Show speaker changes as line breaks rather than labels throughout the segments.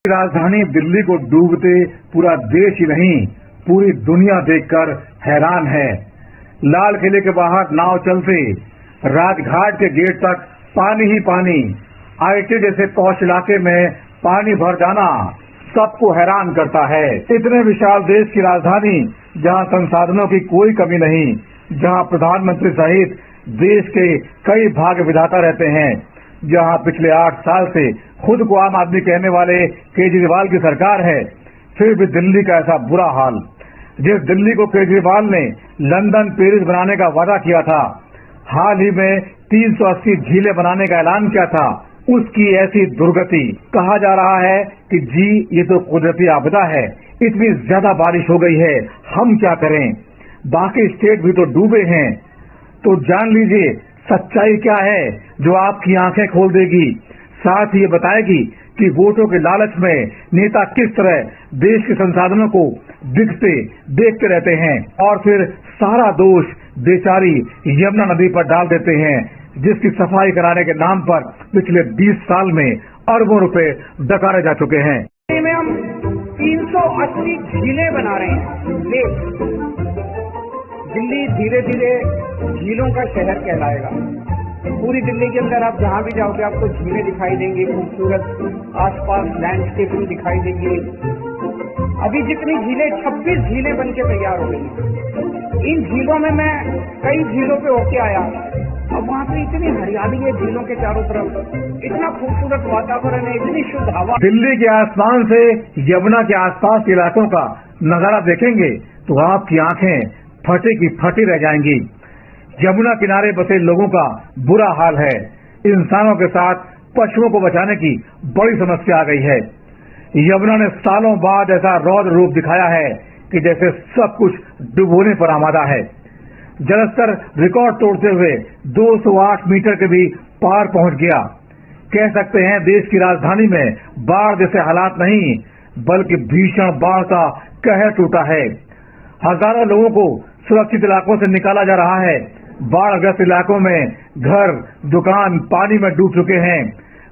राजधानी दिल्ली को डूबते पूरा देश ही नहीं पूरी दुनिया देखकर हैरान है। लाल किले के बाहर नाव चलते राजघाट के गेट तक पानी ही पानी, आईटी जैसे पौष इलाके में पानी भर जाना सबको हैरान करता है। इतने विशाल देश की राजधानी जहां संसाधनों की कोई कमी नहीं, जहां प्रधानमंत्री सहित देश के कई भाग्य विधाता रहते हैं, जहां पिछले 8 साल से खुद को आम आदमी कहने वाले केजरीवाल की सरकार है, फिर भी दिल्ली का ऐसा बुरा हाल। जिस दिल्ली को केजरीवाल ने लंदन पेरिस बनाने का वादा किया था, हाल ही में 380 झीलें बनाने का ऐलान किया था, उसकी ऐसी दुर्गति। कहा जा रहा है कि जी ये तो कुदरती आपदा है, इतनी ज्यादा बारिश हो गई है, हम क्या करें, बाकी स्टेट भी तो डूबे हैं। तो जान लीजिए सच्चाई क्या है जो आपकी आंखें खोल देगी, साथ ही ये बताएगी कि वोटों के लालच में नेता किस तरह देश के संसाधनों को देखते रहते हैं और फिर सारा दोष बेचारी यमुना नदी पर डाल देते हैं, जिसकी सफाई कराने के नाम पर पिछले 20 साल में अरबों रुपए डकारे जा चुके हैं।
में हम 380 झीलें बना रहे हैं। दिल्ली धीरे धीरे झीलों का शहर कहलाएगा। पूरी दिल्ली के अंदर आप जहां भी जाओगे आपको झीलें दिखाई देंगी, खूबसूरत आसपास लैंडस्केपिंग दिखाई देंगी। अभी जितनी झीलें 26 झीलें बनके तैयार हो गई। इन झीलों में मैं कई झीलों पे होके आया, अब वहाँ पे इतनी हरियाली है झीलों के चारों तरफ, इतना खूबसूरत वातावरण है, इतनी शुद्ध हवा।
दिल्ली के आसमान से यमुना के आसपास के इलाकों का नजारा देखेंगे तो आपकी आंखें फटी की फटी रह जाएंगी। यमुना किनारे बसे लोगों का बुरा हाल है। इंसानों के साथ पशुओं को बचाने की बड़ी समस्या आ गई है। यमुना ने सालों बाद ऐसा रौद्र रूप दिखाया है कि जैसे सब कुछ डुबोने पर आमादा है। जलस्तर रिकॉर्ड तोड़ते हुए 208 मीटर के भी पार पहुंच गया। कह सकते हैं देश की राजधानी में बाढ़ जैसे हालात नहीं बल्कि भीषण बाढ़ का कहर टूटा है। हजारों लोगों को सुरक्षित इलाकों से निकाला जा रहा है। बाढ़ग्रस्त इलाकों में घर, दुकान पानी में डूब चुके हैं।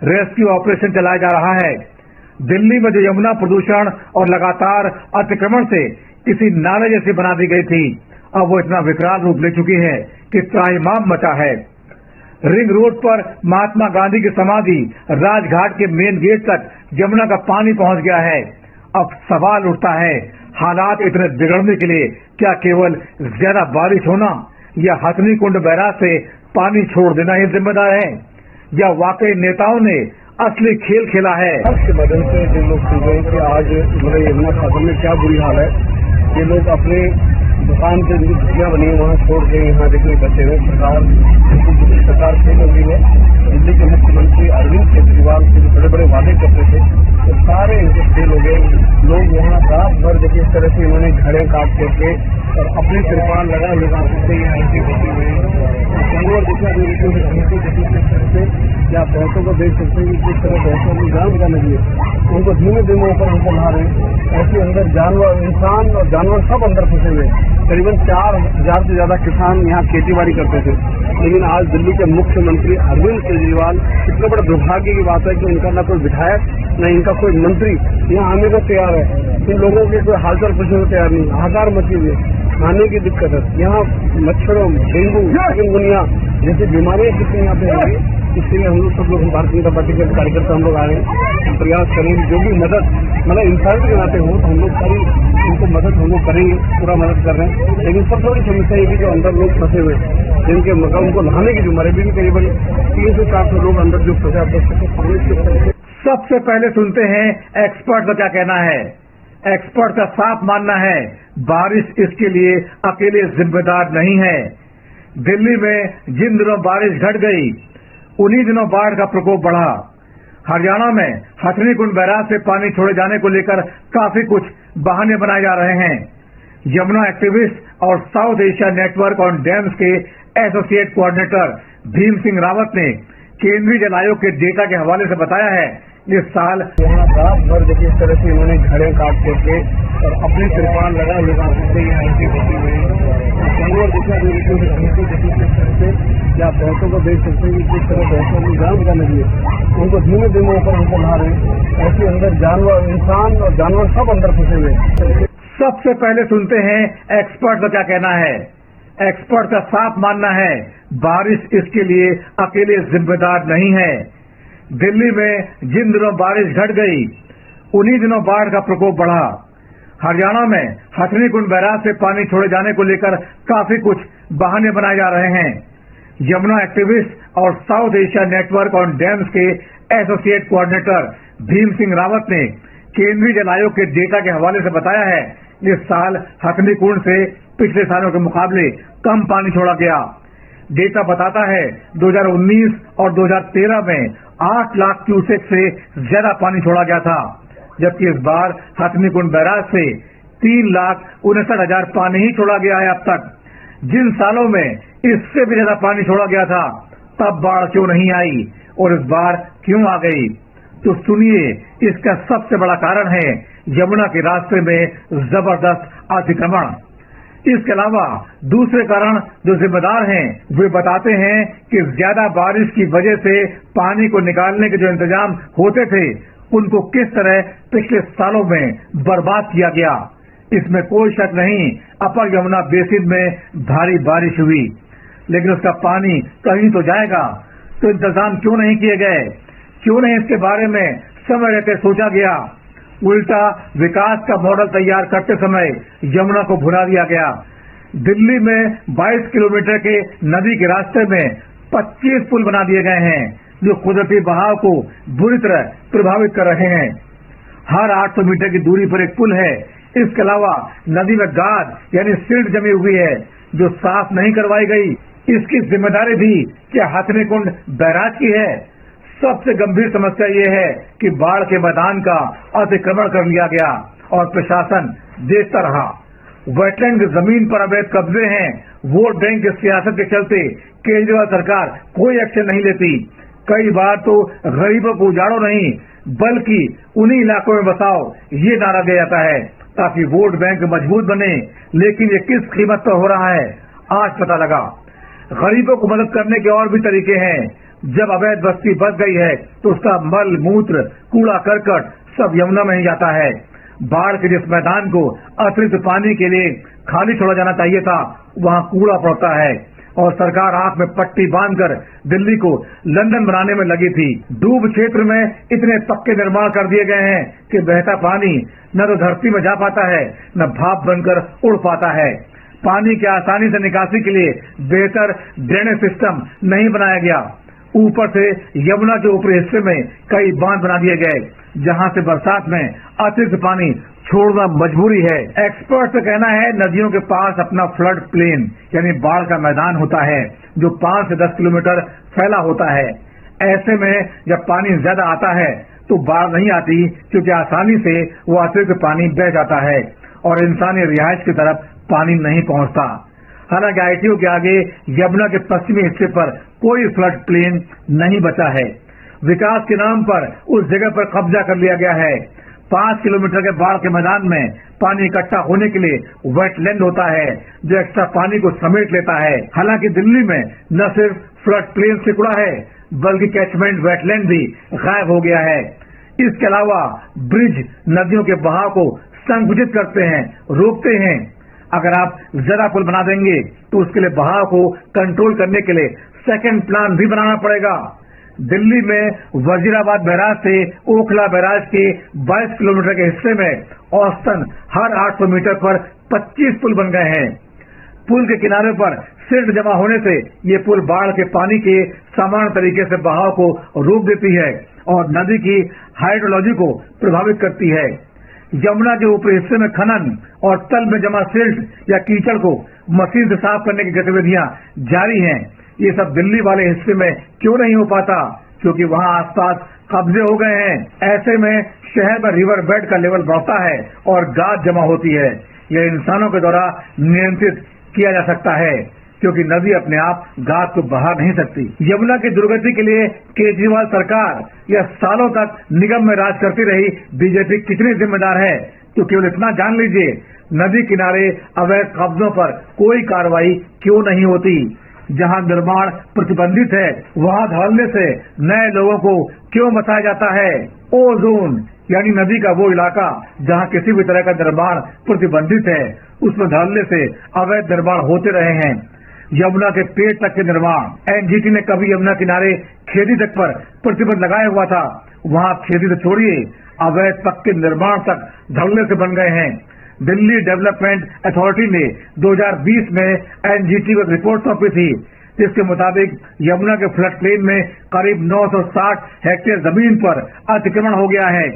रेस्क्यू ऑपरेशन चलाया जा रहा है। दिल्ली में जो यमुना प्रदूषण और लगातार अतिक्रमण से किसी नाले जैसी बना दी गई थी, अब वो इतना विकराल रूप ले चुकी है कि त्राहिमाम मचा है। रिंग रोड पर महात्मा गांधी की समाधि, राजघाट के मेन गेट तक यमुना का पानी पहुंच गया है। अब सवाल उठता है, हालात इतने बिगड़ने के लिए क्या केवल ज्यादा बारिश होना या हथनी कुंड बैराज से पानी छोड़ देना ही जिम्मेदार है, या वाकई नेताओं ने असली खेल खेला है?
के बदल से जो लोग सुन रहे हैं कि आज यमुना सागर में क्या बुरी हाल है, ये लोग अपने दुकान पे जो झुग्गियां बनी है वहाँ छोड़ के यहाँ देखने बचे हुए। सरकार फेल हो गई है। दिल्ली के मुख्यमंत्री अरविंद केजरीवाल के जो बड़े बड़े वादे करते थे तो सारे इनके फेल हो गए। लोग यहाँ रात भर देखिए इस तरह से इन्होंने घड़े काट करके और अपने तिरपाल लगा से यहाँ ऐसे बचे हुए जानवर क्या भैंसों को देख सकते हैं कि किस तरह भैंसों की जान का लगी है, उनको धीमे धीमे ऊपर हमको ला रहे हैं। ऐसे अंदर जानवर, इंसान और जानवर सब अंदर फंसे हुए। करीबन 4000 से ज्यादा किसान यहाँ खेती बाड़ी करते थे, लेकिन आज दिल्ली के मुख्यमंत्री अरविंद केजरीवाल, इतना बड़ा दुर्भाग्य की बात है कि उनका न कोई विधायक न इनका कोई मंत्री यहाँ आने को तैयार है। इन लोगों के कोई हालचाल पूछने को तैयार नहीं। हाहाकार मची हुई है, खाने की दिक्कत है। यहाँ मच्छरों, डेंगू, चिकनगुनिया जैसी बीमारियां कितनी यहाँ पे है। इसलिए हम लोग सब लोग भारतीय जनता पार्टी के कार्यकर्ता हम लोग आ रहे हैं, हम प्रयास करेंगे जो भी मदद मतलब इंसान के नाते हो तो हम लोग सारी उनको मदद हम लोग करेंगे, पूरा मदद कर रहे हैं। लेकिन सबसे बड़ी समस्या ये भी जो अंदर लोग फंसे हुए जिनके मतलब उनको नहाने की जो मरे भी करीबन 300 से 400 लोग अंदर जो फंसे।
सबसे पहले सुनते हैं एक्सपर्ट का क्या कहना है। एक्सपर्ट का साफ मानना है बारिश इसके लिए अकेले जिम्मेदार नहीं है। दिल्ली में जिन दिनों बारिश घट गई उन्हीं दिनों बाढ़ का प्रकोप बढ़ा। हरियाणा में हथनी कुंड बैराज से पानी छोड़े जाने को लेकर काफी कुछ बहाने बनाए जा रहे हैं। यमुना एक्टिविस्ट और south Asia network on dams के एसोसिएट कोऑर्डिनेटर भीम सिंह रावत ने केंद्रीय जल आयोग के डेटा के हवाले से बताया है इस साल
यहाँ रात भर देखिए इस तरह से इन्होंने घड़े काट करके और अपने तिरपाल लगा से यहाँ ऐसे बचे हुए जानवर दिखा दे रहे थे घंटी किस तरह से, या भैंसों को देख सकते हैं कि किस तरह भैंसों में जाम का लगी है, उनको धीमे धीमे ऊपर हमको ला रहे हैं। ऐसे अंदर जानवर, इंसान और जानवर सब अंदर फंसे हुए।
सबसे पहले सुनते हैं एक्सपर्ट का क्या कहना है। एक्सपर्ट का साफ मानना है बारिश इसके लिए अकेले जिम्मेदार नहीं है। दिल्ली में जिन दिनों बारिश घट गई उन्हीं दिनों बाढ़ का प्रकोप बढ़ा। हरियाणा में हथनीकुंड बैराज से पानी छोड़े जाने को लेकर काफी कुछ बहाने बनाए जा रहे हैं। यमुना एक्टिविस्ट और south Asia network on dams के एसोसिएट कोऑर्डिनेटर भीम सिंह रावत ने केंद्रीय जल आयोग के डेटा के हवाले से बताया है इस साल हथनीकुंड से पिछले सालों के मुकाबले कम पानी छोड़ा गया। डेटा बताता है 2019 और 2013 में 8 लाख क्यूसेक से ज्यादा पानी छोड़ा गया था, जबकि इस बार हथनीकुंड बैराज से 3,59,000 पानी ही छोड़ा गया है अब तक। जिन सालों में इससे भी ज्यादा पानी छोड़ा गया था तब बाढ़ क्यों नहीं आई और इस बार क्यों आ गई, तो सुनिए इसका सबसे बड़ा कारण है यमुना के रास्ते में जबरदस्त अतिक्रमण। इसके अलावा दूसरे कारण जो जिम्मेदार हैं वे बताते हैं कि ज्यादा बारिश की वजह से पानी को निकालने के जो इंतजाम होते थे उनको किस तरह पिछले सालों में बर्बाद किया गया। इसमें कोई शक नहीं अपर यमुना बेसिन में भारी बारिश हुई, लेकिन उसका पानी कहीं तो जाएगा, तो इंतजाम क्यों नहीं किए गए, क्यों नहीं इसके बारे में समय रहते सोचा गया। उल्टा विकास का मॉडल तैयार करते समय यमुना को भुला दिया गया। दिल्ली में 22 किलोमीटर के नदी के रास्ते में 25 पुल बना दिए गए हैं जो कुदरती बहाव को बुरी तरह प्रभावित कर रहे हैं। हर 800 मीटर की दूरी पर एक पुल है। इसके अलावा नदी में गाद यानी सिल्ट जमी हुई है जो साफ नहीं करवाई गई। इसकी जिम्मेदारी भी क्या हथनीकुंड बैराज की है। सबसे गंभीर समस्या ये है कि बाढ़ के मैदान का अतिक्रमण कर लिया गया और प्रशासन देखता रहा। वेटलैंड की जमीन पर अवैध कब्जे हैं। वोट बैंक की सियासत के चलते केजरीवाल सरकार कोई एक्शन नहीं लेती। कई बार तो गरीबों को उजाड़ो नहीं बल्कि उन्हीं इलाकों में बसाओ ये नारा दिया जाता है ताकि वोट बैंक मजबूत बने। लेकिन ये किस कीमत पर हो रहा है आज पता लगा। गरीबों को मदद करने के और भी तरीके हैं। जब अवैध बस्ती बस गई है तो उसका मल मूत्र कूड़ा करकट सब यमुना में ही जाता है। बाढ़ के जिस मैदान को अतिरिक्त पानी के लिए खाली छोड़ा जाना चाहिए था वहाँ कूड़ा पड़ता है और सरकार आंख में पट्टी बांधकर दिल्ली को लंदन बनाने में लगी थी। डूब क्षेत्र में इतने पक्के निर्माण कर दिए गए हैं कि बहता पानी न तो धरती में जा पाता है न भाप बनकर उड़ पाता है। पानी की आसानी से निकासी के लिए बेहतर ड्रेनेज सिस्टम नहीं बनाया गया। ऊपर से यमुना के ऊपरी हिस्से में कई बांध बना दिए गए जहां से बरसात में अतिरिक्त पानी छोड़ना मजबूरी है। एक्सपर्ट का कहना है नदियों के पास अपना फ्लड प्लेन यानी बाढ़ का मैदान होता है जो 5 से 10 किलोमीटर फैला होता है। ऐसे में जब पानी ज्यादा आता है तो बाढ़ नहीं आती क्योंकि आसानी से वो अतिरिक्त पानी बह जाता है और इंसानी रिहायश की तरफ पानी नहीं पहुंचता। हालांकि आईटीओ के आगे यमुना के पश्चिमी हिस्से पर कोई फ्लड प्लेन नहीं बचा है। विकास के नाम पर उस जगह पर कब्जा कर लिया गया है। 5 किलोमीटर के बाढ़ के मैदान में पानी इकट्ठा होने के लिए वेटलैंड होता है जो एक्स्ट्रा पानी को समेट लेता है। हालांकि दिल्ली में न सिर्फ फ्लड प्लेन सिकुड़ा है बल्कि कैचमेंट वेटलैंड भी गायब हो गया है। इसके अलावा ब्रिज नदियों के बहाव को संकुचित करते हैं, रोकते हैं। अगर आप जरा पुल बना देंगे तो उसके लिए बहाव को कंट्रोल करने के लिए सेकंड प्लान भी बनाना पड़ेगा। दिल्ली में वजीराबाद बैराज से ओखला बैराज के 22 किलोमीटर के हिस्से में औसतन हर 800 मीटर पर 25 पुल बन गए हैं। पुल के किनारे पर सिल्ट जमा होने से ये पुल बाढ़ के पानी के समान तरीके से बहाव को रोक देती है और नदी की हाइड्रोलॉजी को प्रभावित करती है। यमुना के ऊपरी हिस्से में खनन और तल में जमा सिल्ट या कीचड़ को मशीन से साफ करने की गतिविधियां जारी हैं। ये सब दिल्ली वाले हिस्से में क्यों नहीं हो पाता? क्योंकि वहाँ आसपास कब्जे हो गए हैं। ऐसे में शहर में रिवर बेड का लेवल बढ़ता है और गाद जमा होती है। यह इंसानों के द्वारा नियंत्रित किया जा सकता है क्योंकि नदी अपने आप गाद को बहा नहीं सकती। यमुना की दुर्गति के लिए केजरीवाल सरकार या सालों तक निगम में राज करती रही बीजेपी कितनी जिम्मेदार है तो केवल इतना जान लीजिए, नदी किनारे अवैध कब्जों पर कोई कार्रवाई क्यों नहीं होती? जहां निर्माण प्रतिबंधित है वहां धड़ल्ले से नए लोगों को क्यों बसाया जाता है? ओ जोन यानी नदी का वो इलाका जहां किसी भी तरह का निर्माण प्रतिबंधित है, उसमें धड़ल्ले से अवैध निर्माण होते रहे हैं। यमुना के पेट तक के निर्माण, एनजीटी ने कभी यमुना किनारे खेती तक पर प्रतिबंध लगाया हुआ था, वहां खेती तो छोड़िए, अवैध पक्के निर्माण तक धड़ल्ले से बन गए हैं। दिल्ली डेवलपमेंट अथॉरिटी ने 2020 में एनजीटी को एक रिपोर्ट सौंपी थी, जिसके मुताबिक यमुना के फ्लड प्लेन में करीब 960 हेक्टेयर जमीन पर अतिक्रमण हो गया है।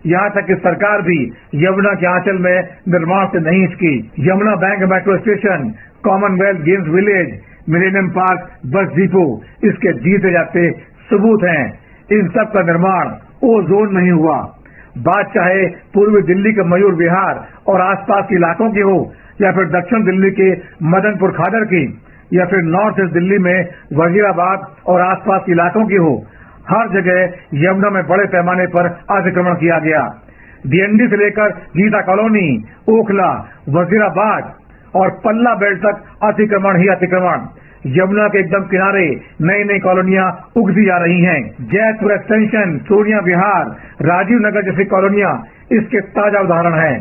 यहाँ तक कि सरकार भी यमुना के आंचल में निर्माण से नहीं हिचकी। Yamuna bank metro station, Commonwealth games village, millennium park, bus depot इसके जीते जाते सबूत हैं। इन सब का निर्माण ओ जोन नहीं हुआ। बात चाहे पूर्वी दिल्ली के मयूर विहार और आसपास के इलाकों की हो, या फिर दक्षिण दिल्ली के मदनपुर खादर की, या फिर नॉर्थ ईस्ट दिल्ली में वजीराबाद और आसपास के इलाकों की हो, हर जगह यमुना में बड़े पैमाने पर अतिक्रमण किया गया। डीएनडी से लेकर गीता कॉलोनी, ओखला, वजीराबाद और पल्ला बेल्ट तक अतिक्रमण ही अतिक्रमण। यमुना के एकदम किनारे नई नई कॉलोनियां उगती जा रही हैं। जयपुर एक्सटेंशन, सोनिया विहार, राजीव नगर जैसी कॉलोनियां इसके ताजा उदाहरण हैं।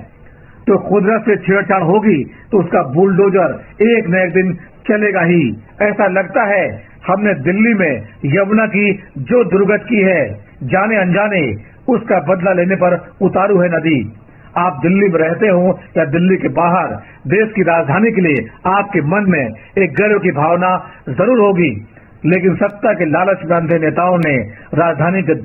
तो कुदरत से छेड़छाड़ होगी तो उसका बुलडोजर एक न एक दिन चलेगा ही। ऐसा लगता है हमने दिल्ली में यमुना की जो दुर्गत की है, जाने अनजाने उसका बदला लेने पर उतारू है नदी। आप दिल्ली में रहते हो या दिल्ली के बाहर, देश की राजधानी के लिए आपके मन में एक गर्व की भावना जरूर होगी, लेकिन सत्ता के लालच में अंधे नेताओं ने राजधानी के